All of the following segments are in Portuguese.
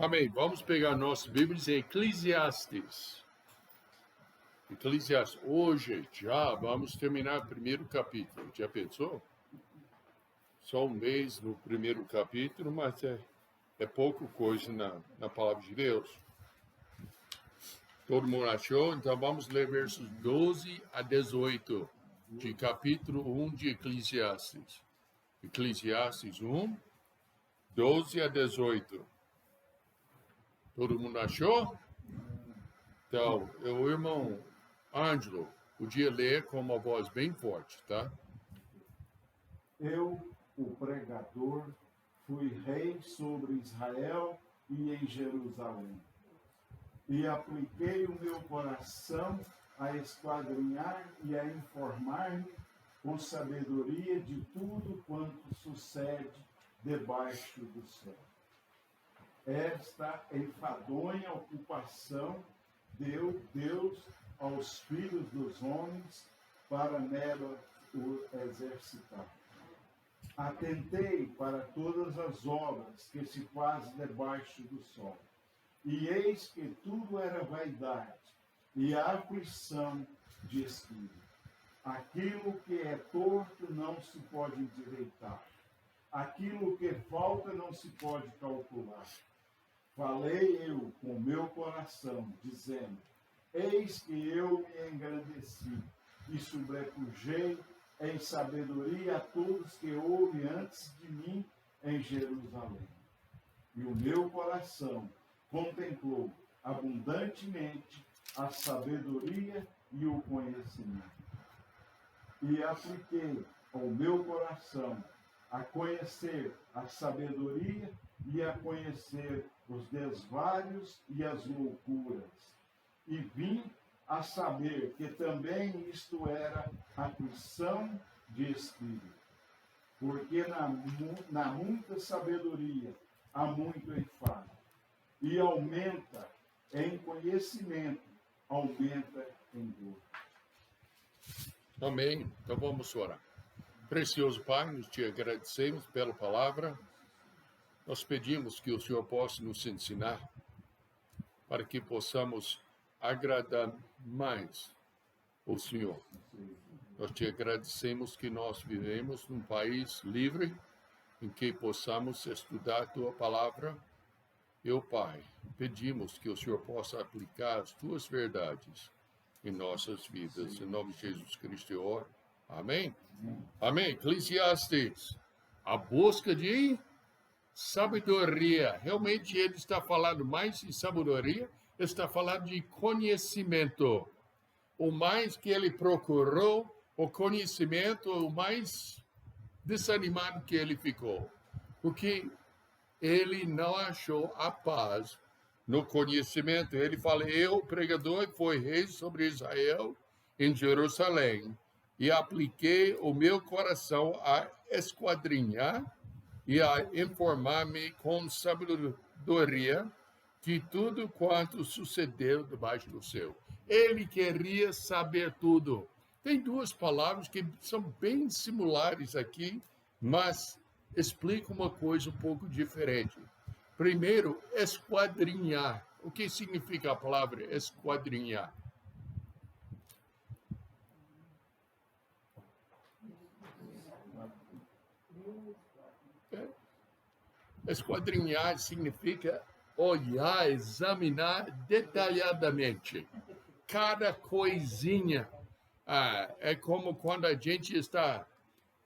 Amém. Vamos pegar nossas Bíblias em Eclesiastes. Eclesiastes. Hoje já vamos terminar o primeiro capítulo. Já pensou? Só um mês no primeiro capítulo, mas é pouca coisa na palavra de Deus. Todo mundo achou? Então vamos ler versos 12 a 18 de capítulo 1 de Eclesiastes. Eclesiastes 1, 12 a 18. Todo mundo achou? Então, o irmão Ângelo podia ler com uma voz bem forte, tá? Eu, o pregador, fui rei sobre Israel e em Jerusalém. E apliquei o meu coração a esquadrinhar e a informar-me com sabedoria de tudo quanto sucede debaixo do céu. Esta enfadonha ocupação deu Deus aos filhos dos homens para nela o exercitar. Atentei para todas as obras que se fazem debaixo do sol. E eis que tudo era vaidade e aflição de espírito. Aquilo que é torto não se pode endireitar. Aquilo que falta não se pode calcular. Falei eu com meu coração, dizendo: eis que eu me engrandeci e sobrepujei em sabedoria a todos que houve antes de mim em Jerusalém. E o meu coração contemplou abundantemente a sabedoria e o conhecimento. E apliquei ao meu coração a conhecer a sabedoria e a conhecer os desvários e as loucuras. E vim a saber que também isto era aflição de espírito. Porque na muita sabedoria há muito enfado. E aumenta em conhecimento, aumenta em dor. Amém. Então vamos orar. Precioso Pai, nós te agradecemos pela palavra. Nós pedimos que o Senhor possa nos ensinar para que possamos agradar mais o Senhor. Nós te agradecemos que nós vivemos num país livre, em que possamos estudar a tua palavra. Eu, Pai, pedimos que o Senhor possa aplicar as tuas verdades em nossas vidas. Em nome de Jesus Cristo, eu oro. Amém? Amém. Eclesiastes, a busca de sabedoria. Realmente ele está falando mais de sabedoria, está falando de conhecimento. O mais que ele procurou, o conhecimento, o mais desanimado que ele ficou. Porque ele não achou a paz no conhecimento. Ele fala: eu, pregador, fui rei sobre Israel em Jerusalém e apliquei o meu coração a esquadrinhar e a informar-me com sabedoria de tudo quanto sucedeu debaixo do céu. Ele queria saber tudo. Tem duas palavras que são bem similares aqui, mas explicam uma coisa um pouco diferente. Primeiro, esquadrinhar. O que significa a palavra esquadrinhar? Esquadrinhar significa olhar, examinar detalhadamente cada coisinha. É como quando a gente está,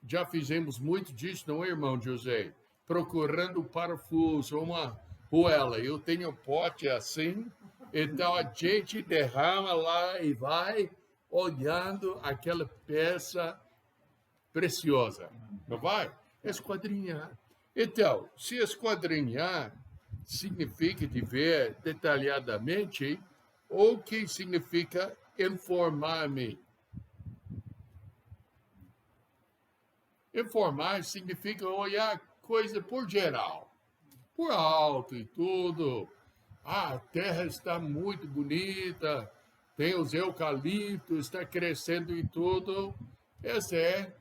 já fizemos muito disso, não é, irmão José? Procurando parafuso, uma ruela. Eu tenho um pote assim, então a gente derrama lá e vai olhando aquela peça preciosa, não vai? Esquadrinhar. Então, se esquadrinhar significa de ver detalhadamente, ou que significa informar-me. Informar significa olhar coisa por geral, por alto e tudo. A terra está muito bonita, tem os eucaliptos, está crescendo e tudo. Essa é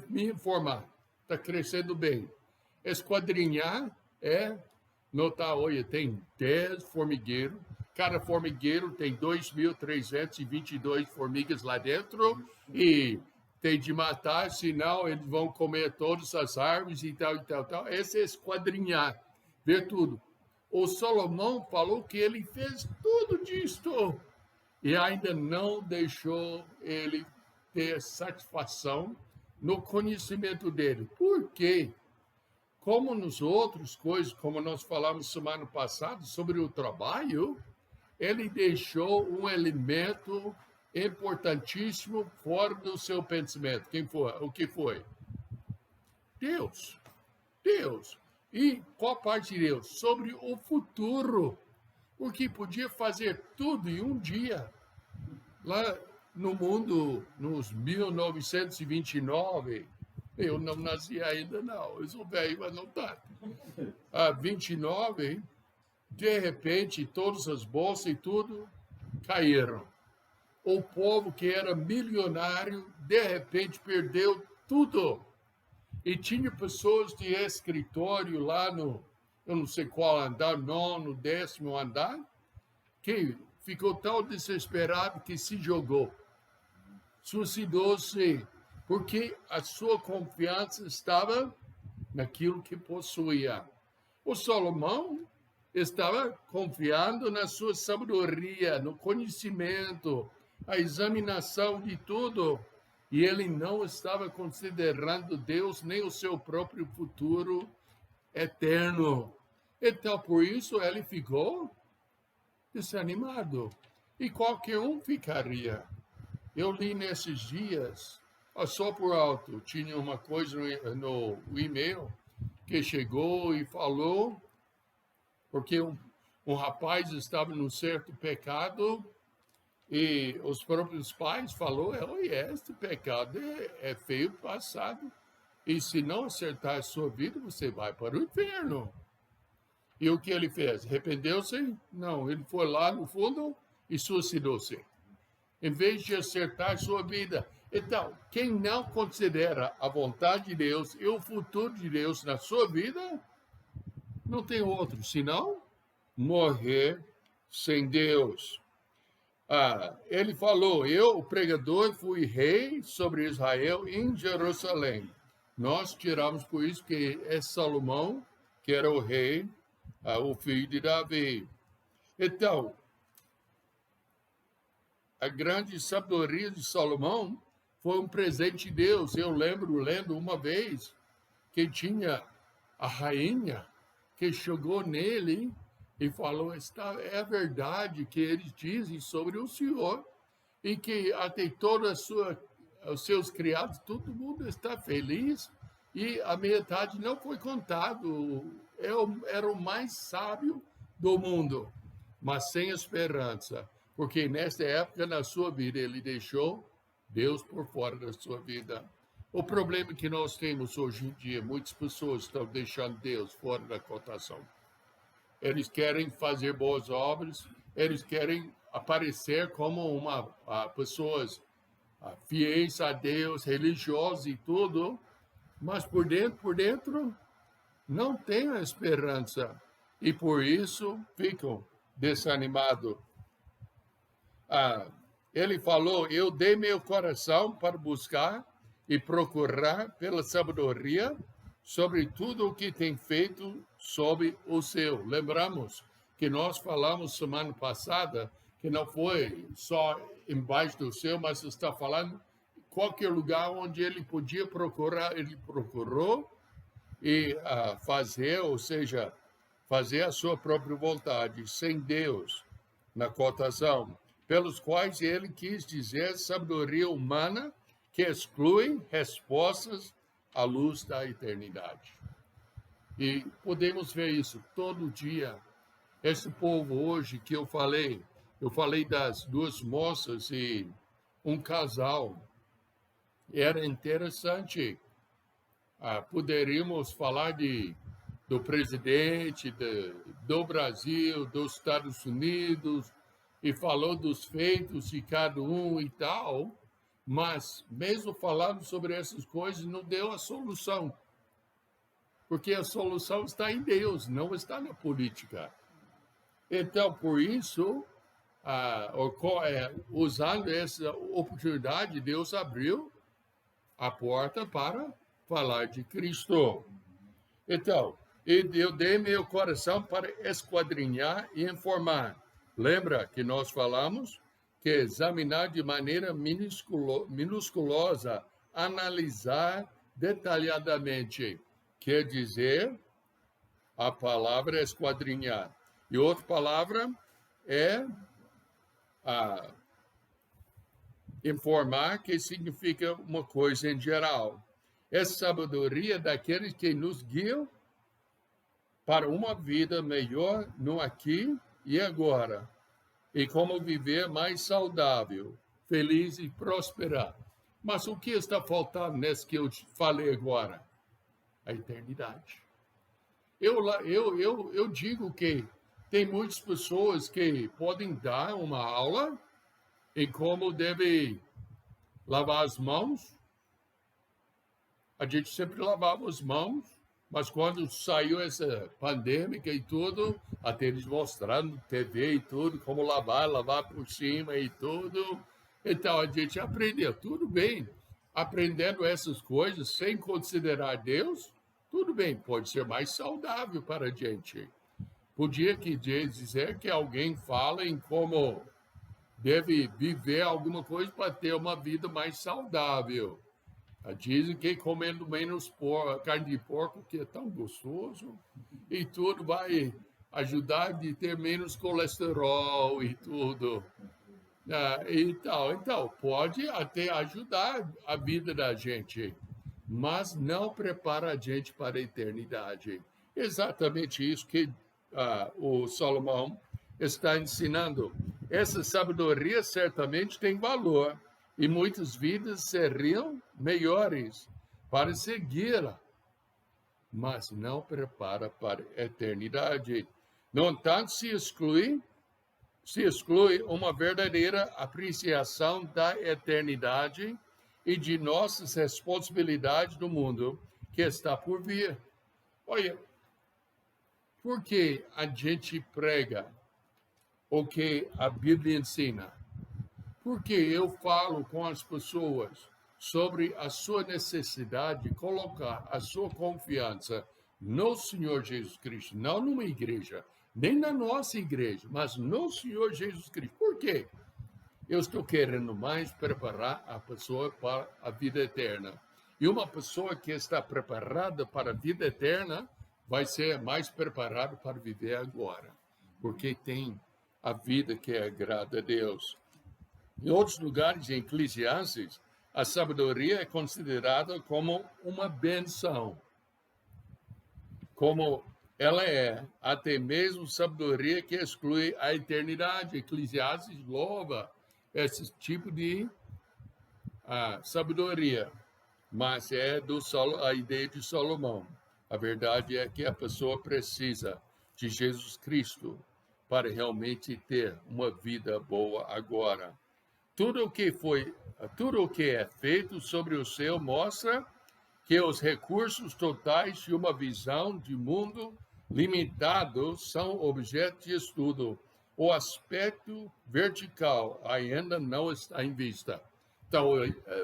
me informar, está crescendo bem. Esquadrinhar é notar, olha, tem 10 formigueiros, cada formigueiro tem 2.322 formigas lá dentro e tem de matar, senão eles vão comer todas as árvores e tal, e tal, tal. Esse é esquadrinhar, ver tudo. O Salomão falou que ele fez tudo disto e ainda não deixou ele ter satisfação no conhecimento dele. Por quê? Como nos outros coisas, como nós falamos semana passada sobre o trabalho, ele deixou um elemento importantíssimo fora do seu pensamento. Quem foi? O que foi? Deus. Deus. E qual parte de Deus? Sobre o futuro. Porque podia fazer tudo em um dia. Lá no mundo, nos 1929, eu não nasci ainda, não. Eu sou velho, mas não tanto. 29, de repente, todas as bolsas e tudo caíram. O povo que era milionário, de repente, perdeu tudo. E tinha pessoas de escritório lá no, eu não sei qual andar, 9º, 10º andar, que ficou tão desesperado que se jogou. Suicidou-se, porque a sua confiança estava naquilo que possuía. O Salomão estava confiando na sua sabedoria, no conhecimento, a examinação de tudo, e ele não estava considerando Deus nem o seu próprio futuro eterno. Então, por isso, ele ficou desanimado. E qualquer um ficaria. Eu li nesses dias, só por alto, tinha uma coisa no e-mail que chegou e falou, porque um rapaz estava num certo pecado e os próprios pais falaram, olha, este pecado é feio passado e se não acertar a sua vida, você vai para o inferno. E o que ele fez? Arrependeu-se? Não, ele foi lá no fundo e suicidou-se. Em vez de acertar a sua vida. Então, quem não considera a vontade de Deus e o futuro de Deus na sua vida, não tem outro, senão morrer sem Deus. Ele falou, eu, o pregador, fui rei sobre Israel em Jerusalém. Nós tiramos por isso que é Salomão, que era o rei, o filho de Davi. Então, a grande sabedoria de Salomão foi um presente de Deus. Eu lembro lendo uma vez que tinha a rainha que chegou nele e falou, é verdade que eles dizem sobre o Senhor e que até todos os seus criados, todo mundo está feliz e a metade não foi contado. Era o mais sábio do mundo, mas sem esperança. Porque nesta época, na sua vida, ele deixou Deus por fora da sua vida. O problema que nós temos hoje em dia, muitas pessoas estão deixando Deus fora da cotação. Eles querem fazer boas obras, eles querem aparecer como pessoas fiéis a Deus, religiosas e tudo, mas por dentro, não têm a esperança. E por isso ficam desanimados. Ele falou, eu dei meu coração para buscar e procurar pela sabedoria sobre tudo o que tem feito sob o céu. Lembramos que nós falamos semana passada que não foi só embaixo do céu, mas está falando qualquer lugar onde ele podia procurar, ele procurou e fazer, ou seja, fazer a sua própria vontade, sem Deus na cotação, pelos quais ele quis dizer sabedoria humana que exclui respostas à luz da eternidade. E podemos ver isso todo dia. Esse povo hoje que eu falei das duas moças e um casal. Era interessante. Poderíamos falar do presidente do Brasil, dos Estados Unidos, e falou dos feitos de cada um e tal, mas mesmo falando sobre essas coisas, não deu a solução. porque a solução está em Deus, não está na política. Então, por isso, usando essa oportunidade, Deus abriu a porta para falar de Cristo. Então, eu dei meu coração para esquadrinhar e informar. Lembra que nós falamos que examinar de maneira minusculosa, analisar detalhadamente, quer dizer, a palavra esquadrinhar. E outra palavra é informar, que significa uma coisa em geral. É sabedoria daqueles que nos guiam para uma vida melhor no aqui e agora, e como viver mais saudável, feliz e prosperar. Mas o que está faltando nesse que eu falei agora? A eternidade. Eu digo que tem muitas pessoas que podem dar uma aula em como deve lavar as mãos. A gente sempre lavava as mãos, mas quando saiu essa pandemia e tudo, até eles mostrando TV e tudo, como lavar por cima e tudo. Então a gente aprendeu, tudo bem. Aprendendo essas coisas sem considerar Deus, tudo bem, pode ser mais saudável para a gente. Podia dizer que alguém fala em como deve viver alguma coisa para ter uma vida mais saudável. Dizem que comendo menos carne de porco, que é tão gostoso, e tudo vai ajudar a ter menos colesterol e tudo. Então, pode até ajudar a vida da gente, mas não prepara a gente para a eternidade. Exatamente isso que o Salomão está ensinando. Essa sabedoria certamente tem valor, e muitas vidas seriam melhores para segui-la, mas não prepara para a eternidade. No entanto, se exclui uma verdadeira apreciação da eternidade e de nossas responsabilidades no mundo que está por vir. Olha, por que a gente prega o que a Bíblia ensina? Porque eu falo com as pessoas sobre a sua necessidade de colocar a sua confiança no Senhor Jesus Cristo, não numa igreja, nem na nossa igreja, mas no Senhor Jesus Cristo. Por quê? Eu estou querendo mais preparar a pessoa para a vida eterna. E uma pessoa que está preparada para a vida eterna vai ser mais preparada para viver agora, porque tem a vida que agrada a Deus. Em outros lugares, em Eclesiastes, a sabedoria é considerada como uma benção, como ela é, até mesmo sabedoria que exclui a eternidade. Eclesiastes louva esse tipo de sabedoria, mas é a ideia de Salomão. A verdade é que a pessoa precisa de Jesus Cristo para realmente ter uma vida boa agora. Tudo o que é feito sobre o céu mostra que os recursos totais de uma visão de mundo limitado são objeto de estudo. O aspecto vertical ainda não está em vista. Então,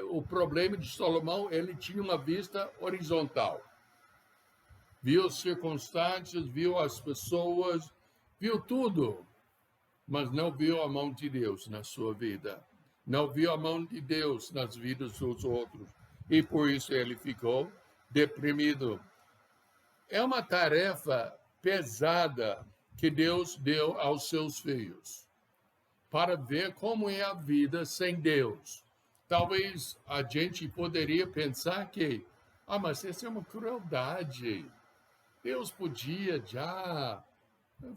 o problema de Salomão, ele tinha uma vista horizontal. Viu as circunstâncias, viu as pessoas, viu tudo, mas não viu a mão de Deus na sua vida. Não viu a mão de Deus nas vidas dos outros. E por isso ele ficou deprimido. É uma tarefa pesada que Deus deu aos seus filhos, para ver como é a vida sem Deus. Talvez a gente poderia pensar que, mas isso é uma crueldade. Deus podia já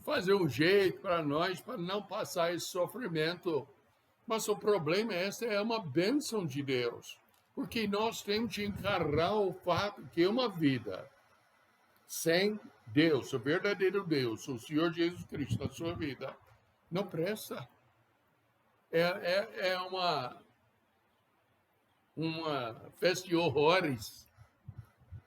fazer um jeito para nós, para não passar esse sofrimento. Mas o problema essa é uma bênção de Deus, porque nós temos de encarar o fato que uma vida sem Deus, o verdadeiro Deus, o Senhor Jesus Cristo na sua vida, não presta. É uma festa de horrores.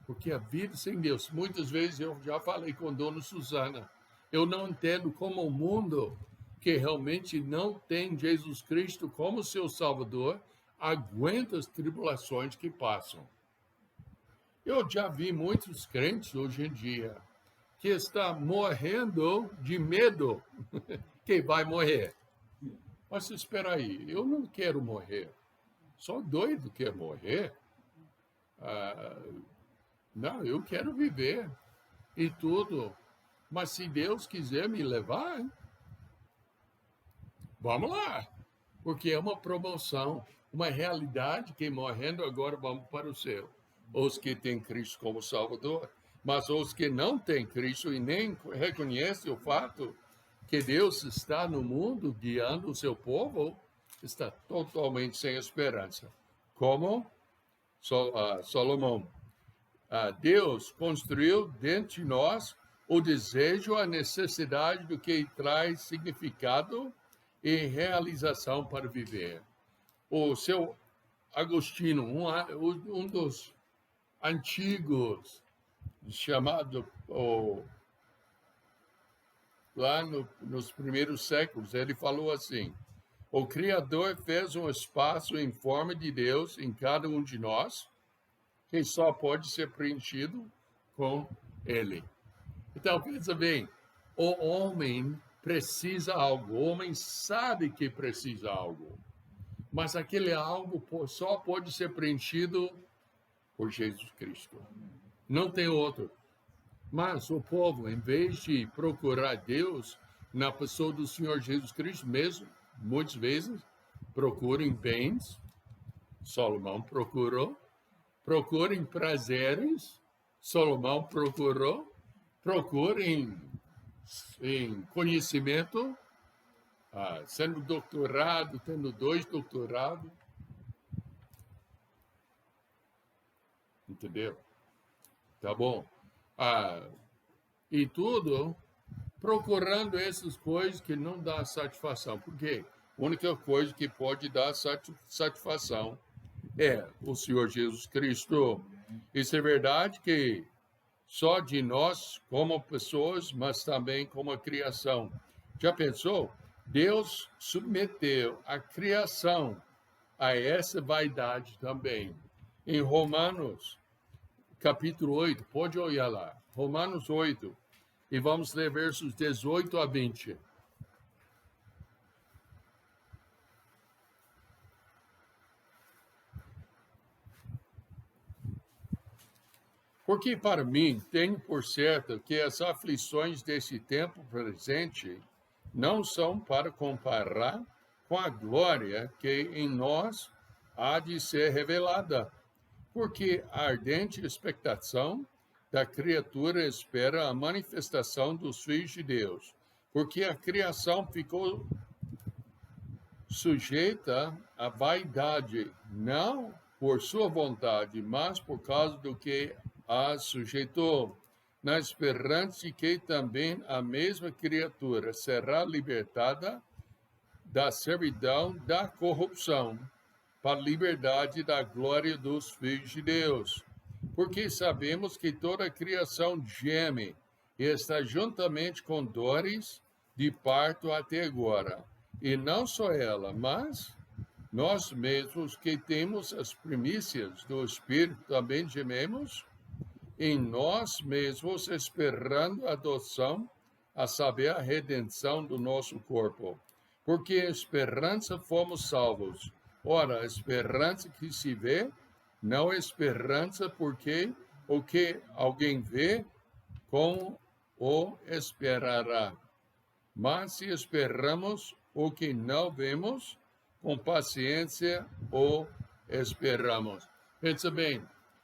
Porque a vida sem Deus, muitas vezes eu já falei com a dona Susana, eu não entendo como o mundo que realmente não tem Jesus Cristo como seu Salvador aguenta as tribulações que passam. Eu já vi muitos crentes hoje em dia que estão morrendo de medo que vai morrer. Mas espera aí, eu não quero morrer. Só doido quer morrer. Não, eu quero viver e tudo. Mas se Deus quiser me levar, vamos lá. Porque é uma promoção, uma realidade que morrendo agora vamos para o céu. Os que têm Cristo como Salvador, mas os que não têm Cristo e nem reconhecem o fato que Deus está no mundo guiando o seu povo, está totalmente sem esperança. Como Salomão. Deus construiu dentro de nós o desejo, a necessidade do que traz significado e realização para viver. O seu Agostinho, um dos antigos, chamado lá nos primeiros séculos, ele falou assim: o Criador fez um espaço em forma de Deus em cada um de nós, que só pode ser preenchido com Ele. Então, pensa bem, o homem precisa algo, o homem sabe que precisa algo, mas aquele algo só pode ser preenchido por Jesus Cristo. Não tem outro. Mas o povo, em vez de procurar Deus na pessoa do Senhor Jesus Cristo, mesmo, muitas vezes, procurem bens, Salomão procurem prazeres, Salomão procurem em conhecimento, sendo doutorado, tendo 2 doutorados, entendeu? Tá bom. E tudo procurando essas coisas que não dão satisfação. Por quê? A única coisa que pode dar satisfação é o Senhor Jesus Cristo. Isso é verdade que só de nós como pessoas, mas também como a criação. Já pensou? Deus submeteu a criação a essa vaidade também. Em Romanos, capítulo 8, pode olhar lá, Romanos 8, e vamos ler versos 18 a 20. Porque para mim tenho por certo que as aflições desse tempo presente não são para comparar com a glória que em nós há de ser revelada. Porque a ardente expectação da criatura espera a manifestação dos filhos de Deus. Porque a criação ficou sujeita à vaidade, não por sua vontade, mas por causa do que a sujeitou, na esperança de que também a mesma criatura será libertada da servidão da corrupção, para a liberdade da glória dos filhos de Deus. Porque sabemos que toda a criação geme e está juntamente com dores de parto até agora. E não só ela, mas nós mesmos que temos as primícias do Espírito também gememos em nós mesmos, esperando a adoção, a saber, a redenção do nosso corpo. Porque a esperança fomos salvos. Ora, a esperança que se vê, não é esperança porque o que alguém vê, como o esperará. Mas se esperamos o que não vemos, com paciência o esperamos. Pensa bem,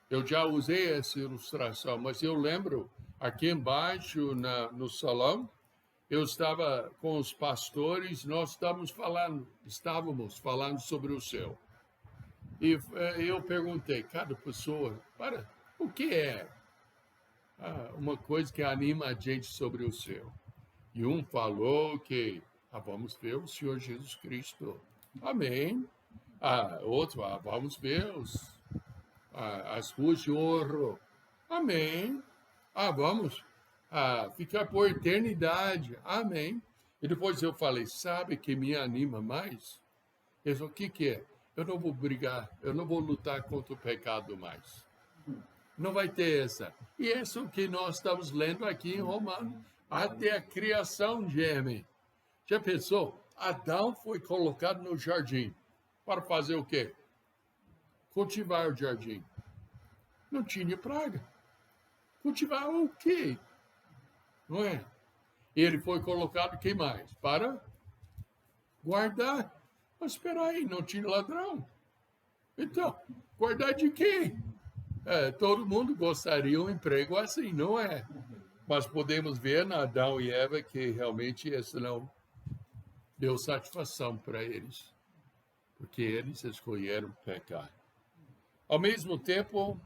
eu já usei essa ilustração, mas eu lembro, aqui embaixo no salão, eu estava com os pastores, nós estávamos falando sobre o céu. E eu perguntei, cada pessoa, o que é uma coisa que anima a gente sobre o céu? E um falou que vamos ver o Senhor Jesus Cristo. Amém. Outro, vamos ver as ruas de ouro. Amém. Vamos ficar por eternidade. Amém. E depois eu falei, sabe que me anima mais? Ele falou, o que é? Eu não vou brigar, eu não vou lutar contra o pecado mais. Não vai ter essa. E isso que nós estamos lendo aqui em Romanos. Até a criação geme. Já pensou? Adão foi colocado no jardim. Para fazer o quê? Cultivar o jardim. Não tinha praga. Cultivar o quê? Não é? Ele foi colocado, quem mais? Para guardar. Mas espera aí, não tinha ladrão. Então, guardar de quê? Todo mundo gostaria de um emprego assim, não é? Mas podemos ver na Adão e Eva que realmente isso não deu satisfação para eles, porque eles escolheram pecar. Ao mesmo tempo,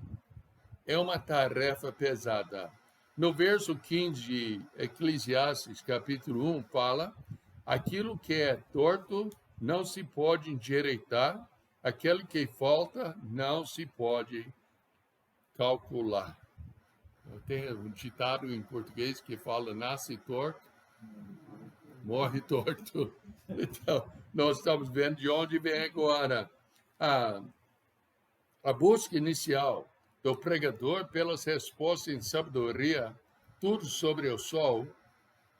é uma tarefa pesada. No verso 15 de Eclesiastes, capítulo 1, fala: aquilo que é torto não se pode endireitar, aquele que falta não se pode calcular. Tem um ditado em português que fala: nasce torto, morre torto. Então, nós estamos vendo de onde vem agora a busca inicial do pregador pelas respostas em sabedoria, tudo sobre o sol,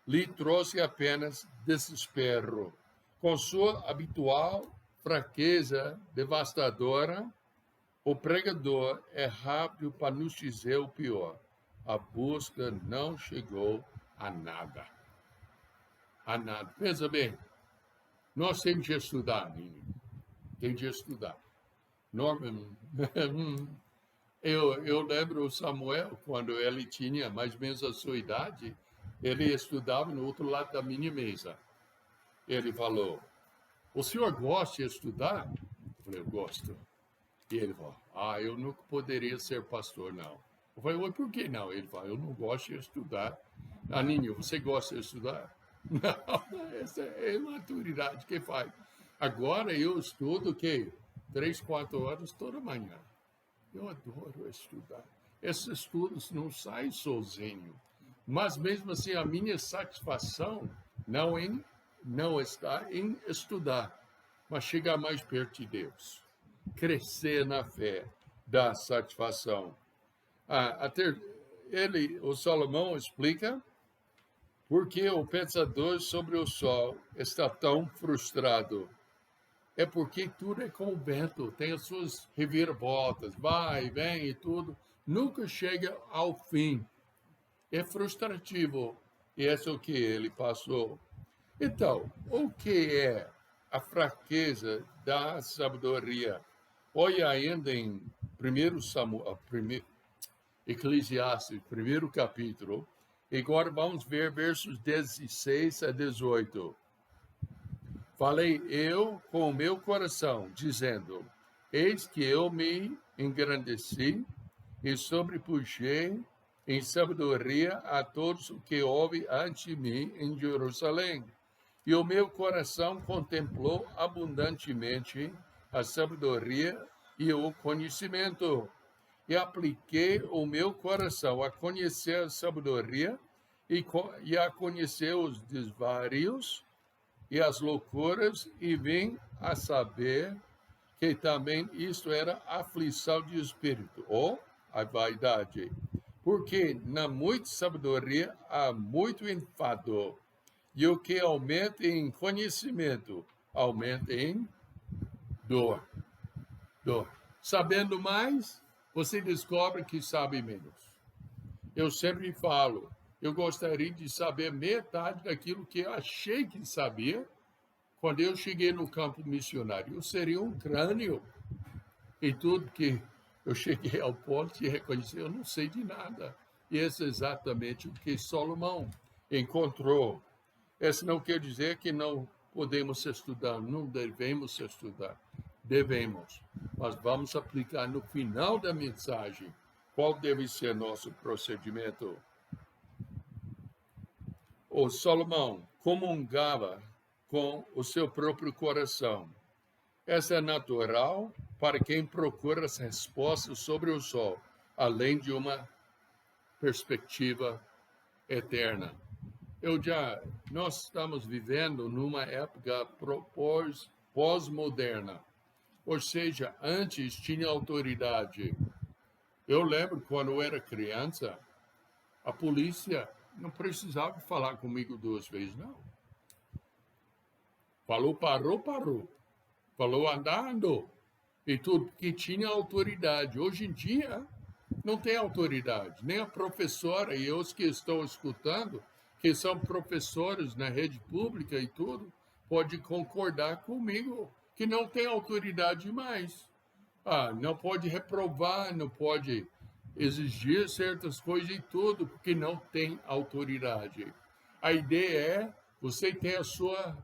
lhe trouxe apenas desespero. Com sua habitual fraqueza devastadora, o pregador é rápido para nos dizer o pior. A busca não chegou a nada. A nada. Pensa bem, nós temos de estudar, menino. Tem de estudar. Norman, eu lembro o Samuel, quando ele tinha mais ou menos a sua idade, ele estudava no outro lado da minha mesa. Ele falou, o senhor gosta de estudar? Eu falei, eu gosto. E ele falou, eu nunca poderia ser pastor, não. Eu falei, por que não? Ele falou, eu não gosto de estudar. Aninho, você gosta de estudar? Não, essa é imaturidade que faz. Agora eu estudo o quê? 3, 4 horas toda manhã. Eu adoro estudar. Esses estudos não saem sozinho. Mas mesmo assim, a minha satisfação não está em estudar, mas chegar mais perto de Deus. Crescer na fé dá satisfação. O Salomão explica por que o pensador sobre o sol está tão frustrado. É porque tudo é como o vento, tem as suas reviravoltas, vai, vem e tudo, nunca chega ao fim. É frustrativo, e esse é o que ele passou. Então, o que é a fraqueza da sabedoria? Olha ainda em Eclesiastes, primeiro capítulo, e agora vamos ver versos 16 a 18. Falei eu com o meu coração, dizendo, eis que eu me engrandeci e sobrepujei em sabedoria a todos o que houve ante mim em Jerusalém. E o meu coração contemplou abundantemente a sabedoria e o conhecimento. E apliquei o meu coração a conhecer a sabedoria e a conhecer os desvarios e as loucuras, e vim a saber que também isto era aflição de espírito, ou a vaidade. Porque na muita sabedoria há muito enfado, e o que aumenta em conhecimento, aumenta em dor. Sabendo mais, você descobre que sabe menos. Eu sempre falo, eu gostaria de saber metade daquilo que eu achei que sabia quando eu cheguei no campo missionário. Eu seria um crânio em tudo que eu cheguei ao ponto de reconhecer, eu não sei de nada. E esse é exatamente o que Salomão encontrou. Isso não quer dizer que não podemos estudar, não devemos estudar. Devemos, mas vamos aplicar no final da mensagem qual deve ser nosso procedimento. O Salomão comungava com o seu próprio coração. Essa é natural para quem procura as respostas sobre o sol, além de uma perspectiva eterna. Nós estamos vivendo numa época pós-moderna, ou seja, antes tinha autoridade. Eu lembro quando eu era criança, a polícia não precisava falar comigo 2 vezes, não. Falou, parou, parou. Falou, andar, andou. E tudo, porque tinha autoridade. Hoje em dia, não tem autoridade. Nem a professora e os que estão escutando, que são professores na rede pública e tudo, pode concordar comigo que não tem autoridade mais. Não pode reprovar, não pode exigir certas coisas e tudo, porque não tem autoridade. A ideia é, você tem a sua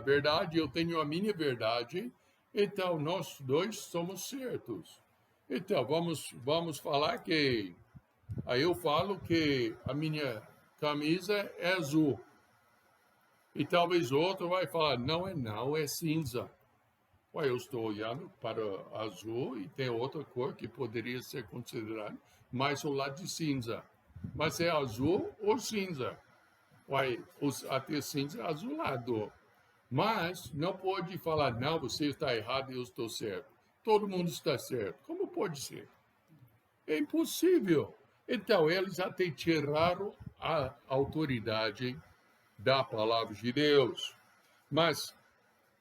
verdade, eu tenho a minha verdade, então nós dois somos certos. Então, vamos falar que... Aí eu falo que a minha camisa é azul. E talvez outro vai falar, não, é cinza. Ué, eu estou olhando para azul e tem outra cor que poderia ser considerada mais o lado de cinza. Mas é azul ou cinza? Ué, até cinza é azulado. Mas não pode falar, não, você está errado e eu estou certo. Todo mundo está certo. Como pode ser? É impossível. Então, eles até tiraram a autoridade da palavra de Deus. Mas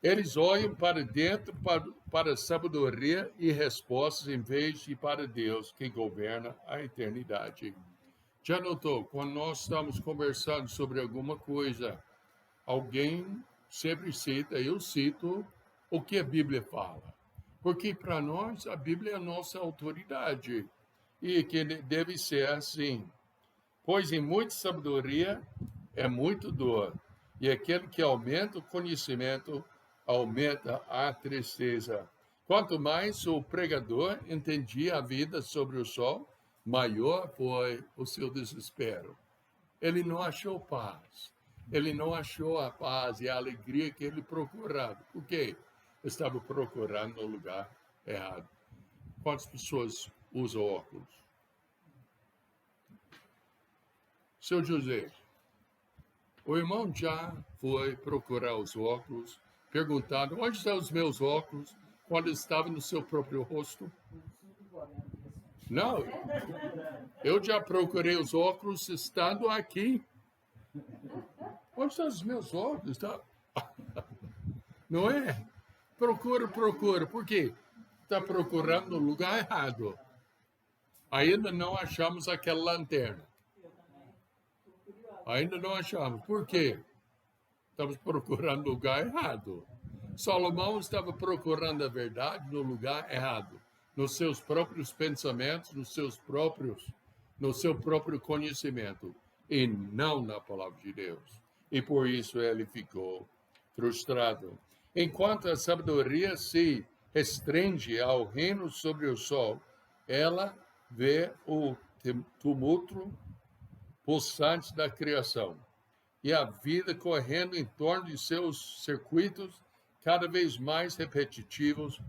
eles olham para dentro para a sabedoria e respostas em vez de para Deus, que governa a eternidade. Já notou, quando nós estamos conversando sobre alguma coisa, alguém sempre cita, eu cito, o que a Bíblia fala. Porque para nós, a Bíblia é a nossa autoridade. E que deve ser assim. Pois em muita sabedoria é muito dor. E aquele que aumenta o conhecimento, aumenta a tristeza. Quanto mais o pregador entendia a vida sobre o sol, maior foi o seu desespero. Ele não achou paz. Ele não achou a paz e a alegria que ele procurava. Por quê? Estava procurando no lugar errado. Quantas pessoas usam óculos? Seu José, o irmão já foi procurar os óculos, perguntando onde estão os meus óculos, quando estava no seu próprio rosto? Não, eu já procurei os óculos estando aqui. Onde estão os meus óculos? Não é? Procura. Por quê? Está procurando no lugar errado. Ainda não achamos aquela lanterna. Ainda não achamos. Por quê? Estamos procurando no lugar errado. Salomão estava procurando a verdade no lugar errado, nos seus próprios pensamentos, no seu próprio conhecimento, e não na palavra de Deus. E por isso ele ficou frustrado. Enquanto a sabedoria se restringe ao reino sobre o sol, ela vê o tumulto pulsante da criação e a vida correndo em torno de seus circuitos cada vez mais repetitivos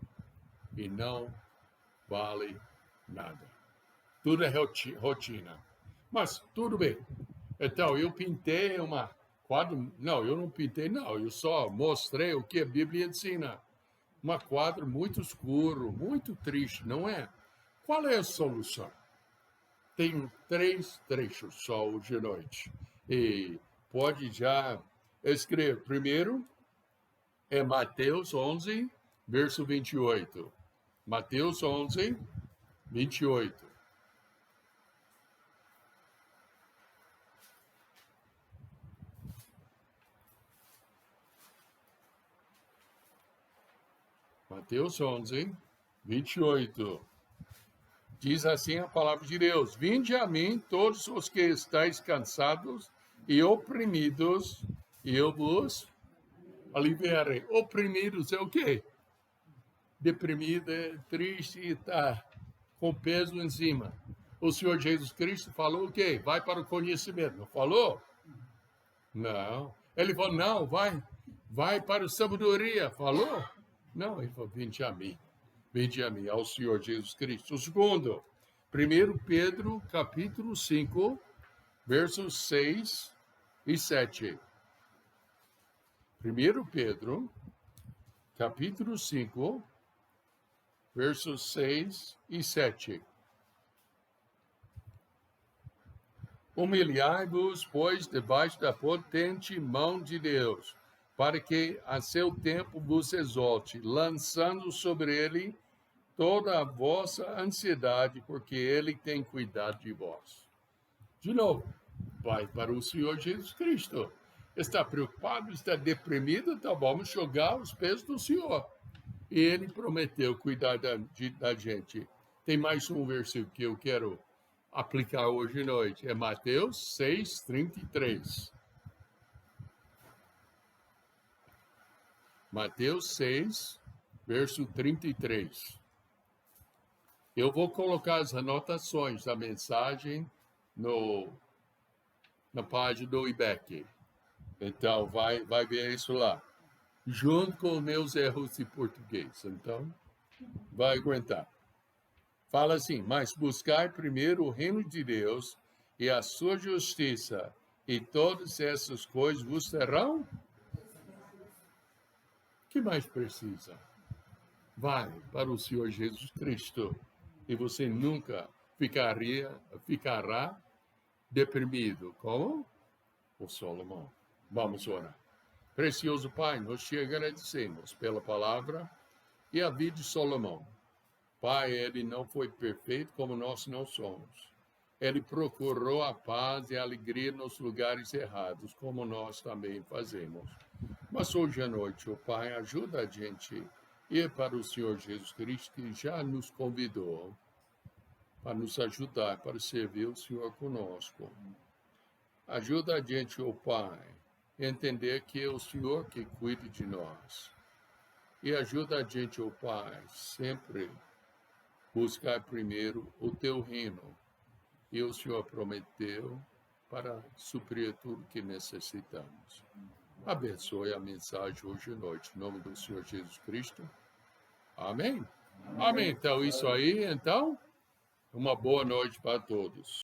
e não vale nada. Tudo é rotina. Mas tudo bem. Então, eu pintei uma quadro... Não, eu não pintei, não. Eu só mostrei o que a Bíblia ensina. Uma quadro muito escuro, muito triste, não é? Qual é a solução? Tem 3 trechos só hoje à noite. E pode já escrever. Primeiro é Mateus 11, verso 28. Mateus 11, 28. Mateus 11, 28. Diz assim a palavra de Deus: Vinde a mim todos os que estáis cansados e oprimidos, e eu vos aliviarei. Oprimidos é o quê? Deprimido, é triste e está com peso em cima. O Senhor Jesus Cristo falou o quê? Vai para o conhecimento. Não falou? Não. Ele falou, não, vai para a sabedoria. Falou? Não, ele falou, vinde a mim, ao Senhor Jesus Cristo. O segundo, 1 Pedro, capítulo 5, versos 6 e 7. 1 Pedro, capítulo 5, versos 6 e 7. Humilhai-vos, pois, debaixo da potente mão de Deus, para que a seu tempo vos exalte, lançando sobre ele toda a vossa ansiedade, porque ele tem cuidado de vós. De novo, vai para o Senhor Jesus Cristo. Está preocupado, está deprimido, então vamos jogar aos pés do Senhor. E ele prometeu cuidar da gente. Tem mais um versículo que eu quero aplicar hoje à noite. É Mateus 6:33. Mateus 6, verso 33. Eu vou colocar as anotações da mensagem na página do IBEC. Então, vai ver isso lá. Junto com meus erros de português. Então, vai aguentar. Fala assim, mas buscar primeiro o reino de Deus e a sua justiça, e todas essas coisas vos serão? O que mais precisa? Vai para o Senhor Jesus Cristo e você nunca ficará deprimido, como o Salomão. Vamos orar. Precioso Pai, nós te agradecemos pela palavra e a vida de Salomão. Pai, ele não foi perfeito como nós não somos. Ele procurou a paz e a alegria nos lugares errados, como nós também fazemos. Mas hoje à noite, o Pai, ajuda a gente a ir para o Senhor Jesus Cristo, que já nos convidou para nos ajudar, para servir o Senhor conosco. Ajuda a gente, o Pai, a entender que é o Senhor que cuida de nós. E ajuda a gente, o Pai, sempre buscar primeiro o teu reino. E o Senhor prometeu para suprir tudo que necessitamos. Abençoe a mensagem hoje à noite, em nome do Senhor Jesus Cristo. Amém? Amém. Então, isso aí, então, uma boa noite para todos.